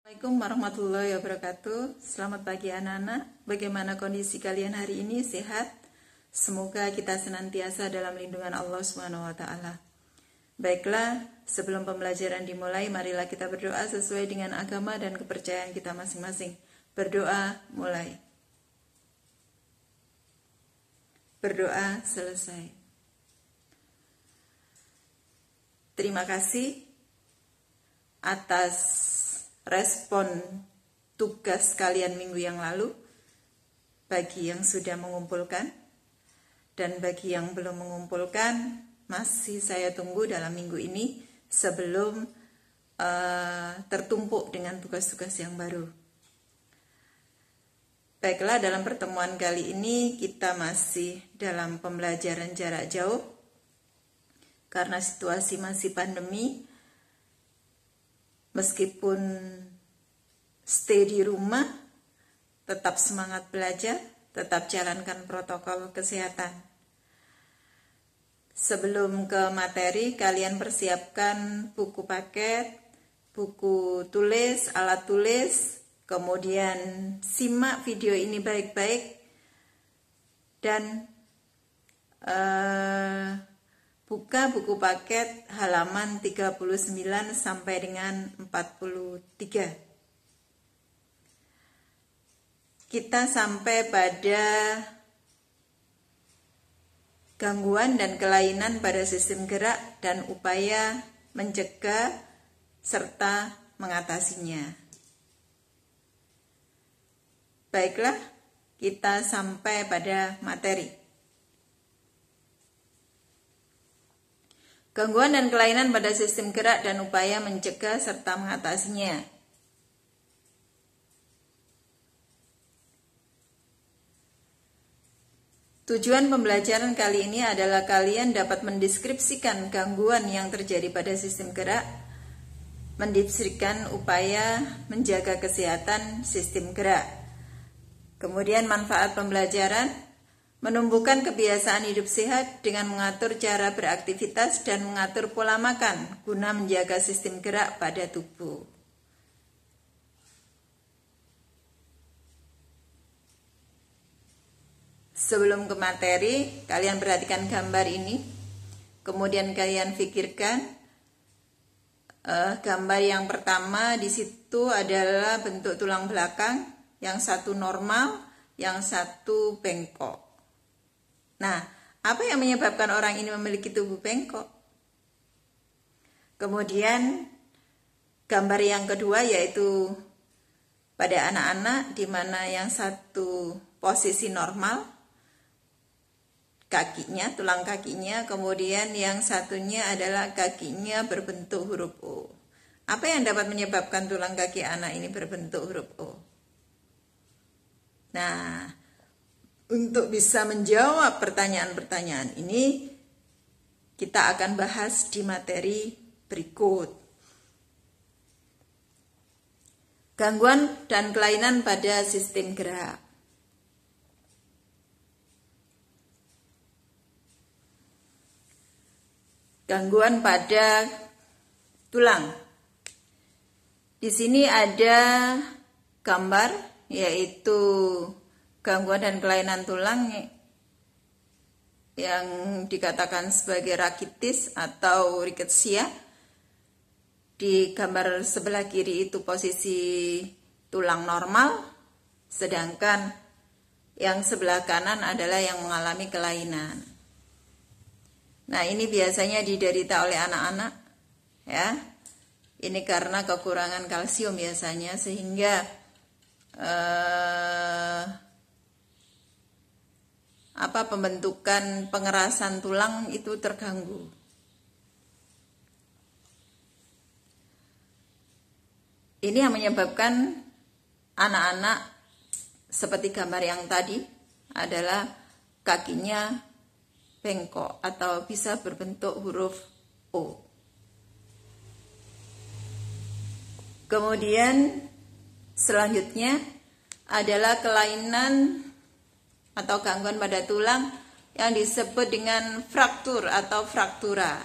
Assalamualaikum warahmatullahi wabarakatuh. Selamat pagi anak-anak. Bagaimana kondisi kalian hari ini? Sehat? Semoga kita senantiasa dalam lindungan Allah SWT. Baiklah, sebelum pembelajaran dimulai, marilah kita berdoa sesuai dengan agama dan kepercayaan kita masing-masing. Berdoa mulai. Berdoa selesai. Terima kasih atas respon tugas kalian minggu yang lalu, bagi yang sudah mengumpulkan dan bagi yang belum mengumpulkan, masih saya tunggu dalam minggu ini sebelum tertumpuk dengan tugas-tugas yang baru. Baiklah, dalam pertemuan kali ini kita masih dalam pembelajaran jarak jauh karena situasi masih pandemi. Meskipun stay di rumah, tetap semangat belajar, tetap jalankan protokol kesehatan. Sebelum ke materi, kalian persiapkan buku paket, buku tulis, alat tulis, kemudian simak video ini baik-baik, dan buka buku paket halaman 39 sampai dengan 43. Kita sampai pada gangguan dan kelainan pada sistem gerak dan upaya mencegah serta mengatasinya. Baiklah, kita sampai pada materi. Gangguan dan kelainan pada sistem gerak dan upaya mencegah serta mengatasinya. Tujuan pembelajaran kali ini adalah kalian dapat mendeskripsikan gangguan yang terjadi pada sistem gerak, mendeskripsikan upaya menjaga kesehatan sistem gerak. Kemudian manfaat pembelajaran: menumbuhkan kebiasaan hidup sehat dengan mengatur cara beraktivitas dan mengatur pola makan guna menjaga sistem gerak pada tubuh. Sebelum ke materi, kalian perhatikan gambar ini. Kemudian kalian pikirkan gambar yang pertama, di situ adalah bentuk tulang belakang, yang satu normal, yang satu bengkok. Nah, apa yang menyebabkan orang ini memiliki tubuh bengkok? Kemudian gambar yang kedua yaitu pada anak-anak, di mana yang satu posisi normal kakinya, tulang kakinya, kemudian yang satunya adalah kakinya berbentuk huruf O. Apa yang dapat menyebabkan tulang kaki anak ini berbentuk huruf O? Nah, untuk bisa menjawab pertanyaan-pertanyaan ini, kita akan bahas di materi berikut. Gangguan dan kelainan pada sistem gerak. Gangguan pada tulang. Di sini ada gambar, yaitu gangguan dan kelainan tulang yang dikatakan sebagai rakitis atau riketsia. Di gambar sebelah kiri itu posisi tulang normal, sedangkan yang sebelah kanan adalah yang mengalami kelainan. Nah, ini biasanya diderita oleh anak-anak, ya. Ini karena kekurangan kalsium biasanya, sehingga pembentukan pengerasan tulang itu terganggu. Ini yang menyebabkan anak-anak seperti gambar yang tadi adalah kakinya bengkok atau bisa berbentuk huruf O. Kemudian selanjutnya adalah kelainan atau gangguan pada tulang yang disebut dengan fraktur atau fraktura.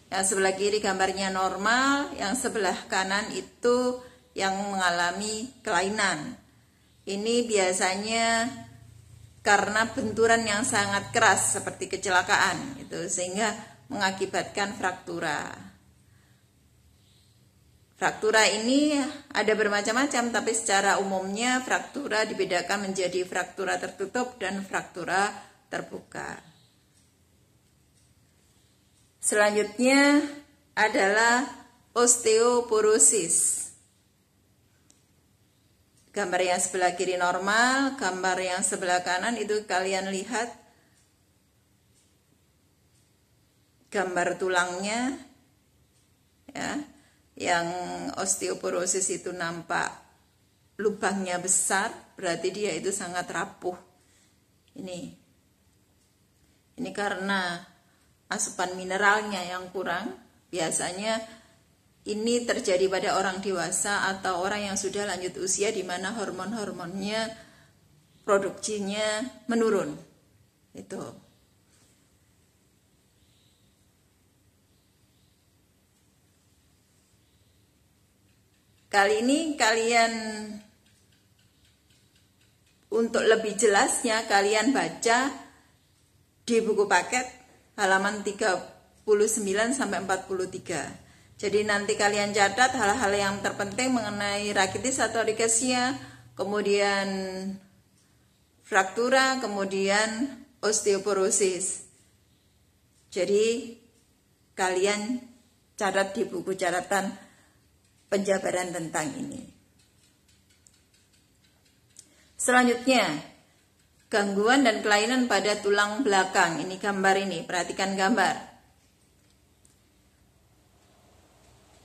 Yang sebelah kiri gambarnya normal, yang sebelah kanan itu yang mengalami kelainan. Ini biasanya karena benturan yang sangat keras seperti kecelakaan itu, sehingga mengakibatkan fraktura. Fraktura ini ada bermacam-macam, tapi secara umumnya fraktura dibedakan menjadi fraktura tertutup dan fraktura terbuka. Selanjutnya adalah osteoporosis. Gambar yang sebelah kiri normal, gambar yang sebelah kanan itu kalian lihat gambar tulangnya, ya, yang osteoporosis itu nampak lubangnya besar, berarti dia itu sangat rapuh. Ini karena asupan mineralnya yang kurang. Biasanya ini terjadi pada orang dewasa atau orang yang sudah lanjut usia di mana hormon-hormonnya produksinya menurun. Itu. Kali ini kalian, untuk lebih jelasnya kalian baca di buku paket halaman 39 sampai 43. Jadi nanti kalian catat hal-hal yang terpenting mengenai rakitis atau rikesia, kemudian fraktura, kemudian osteoporosis. Jadi kalian catat di buku catatan penjabaran tentang ini. Selanjutnya, gangguan dan kelainan pada tulang belakang. Ini gambar ini, perhatikan gambar.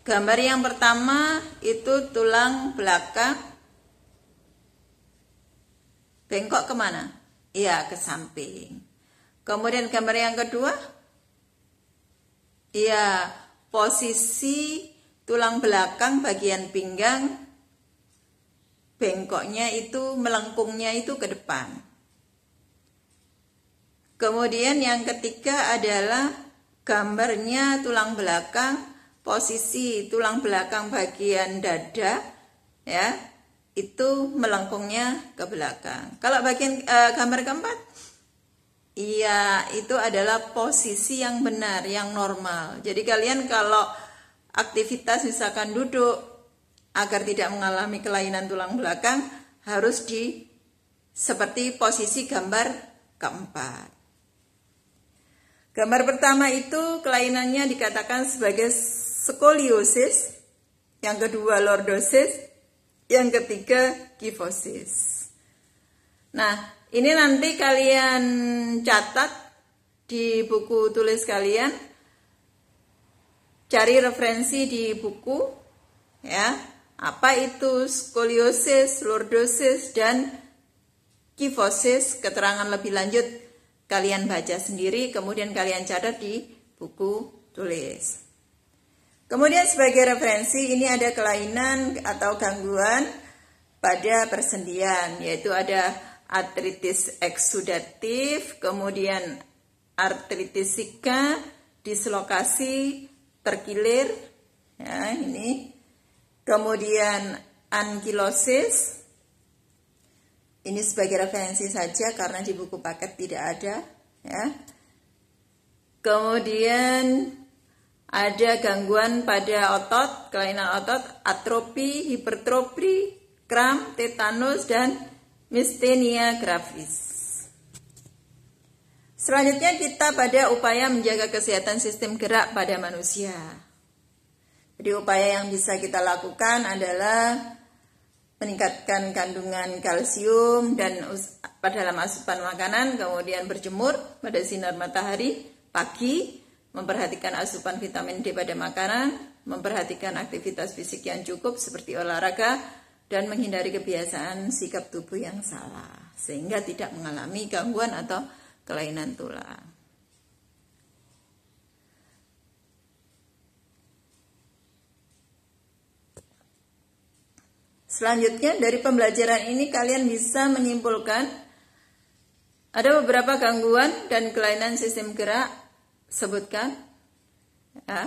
Gambar yang pertama itu tulang belakang bengkok kemana? Iya, ke samping. Kemudian gambar yang kedua, iya, posisi tulang belakang bagian pinggang bengkoknya itu, melengkungnya itu ke depan. Kemudian yang ketiga adalah gambarnya tulang belakang, posisi tulang belakang bagian dada, ya, itu melengkungnya ke belakang. Kalau bagian gambar keempat, iya, itu adalah posisi yang benar, yang normal. Jadi kalian kalau aktivitas misalkan duduk agar tidak mengalami kelainan tulang belakang harus seperti posisi gambar keempat. Gambar pertama itu kelainannya dikatakan sebagai skoliosis, yang kedua lordosis, yang ketiga kifosis. Nah, ini nanti kalian catat di buku tulis kalian, cari referensi di buku, ya, apa itu skoliosis, lordosis, dan kifosis. Keterangan lebih lanjut kalian baca sendiri, kemudian kalian catat di buku tulis. Kemudian sebagai referensi, ini ada kelainan atau gangguan pada persendian, yaitu ada artritis eksudatif, kemudian artritis sika, dislokasi terkilir, ya, ini. Kemudian ankilosis, ini sebagai referensi saja karena di buku paket tidak ada, ya. Kemudian ada gangguan pada otot, kelainan otot, atrofi, hipertrofi, kram, tetanus, dan mistenia gravis. Selanjutnya kita pada upaya menjaga kesehatan sistem gerak pada manusia. Jadi upaya yang bisa kita lakukan adalah meningkatkan kandungan kalsium dan dalam asupan makanan, kemudian berjemur pada sinar matahari pagi, memperhatikan asupan vitamin D pada makanan, memperhatikan aktivitas fisik yang cukup seperti olahraga, dan menghindari kebiasaan sikap tubuh yang salah, sehingga tidak mengalami gangguan atau kelainan tulang. Selanjutnya dari pembelajaran ini kalian bisa menyimpulkan ada beberapa gangguan dan kelainan sistem gerak. Sebutkan, ya.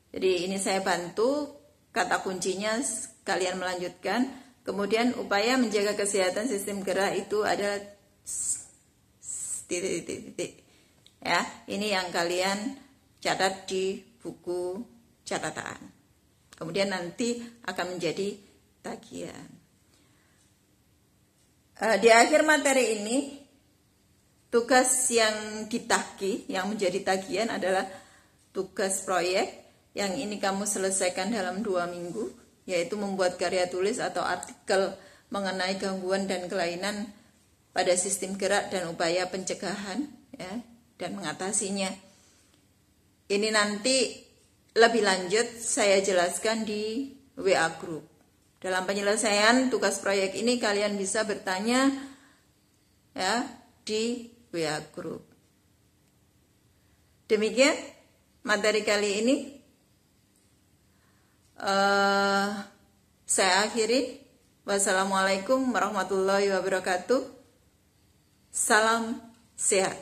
Jadi ini saya bantu, kata kuncinya kalian melanjutkan. Kemudian upaya menjaga kesehatan sistem gerak itu adalah titik-titik. Ya, ini yang kalian catat di buku catatan. Kemudian nanti akan menjadi tagihan. Di akhir materi ini, tugas yang ditagih, yang menjadi tagihan adalah tugas proyek. Yang ini kamu selesaikan dalam 2 minggu, yaitu membuat karya tulis atau artikel mengenai gangguan dan kelainan pada sistem gerak dan upaya pencegahan, ya, dan mengatasinya. Ini nanti lebih lanjut saya jelaskan di WA Group. Dalam penyelesaian tugas proyek ini kalian bisa bertanya, ya, di WA Group. Demikian materi kali ini. Saya akhiri. Wassalamualaikum warahmatullahi wabarakatuh. Salam sehat.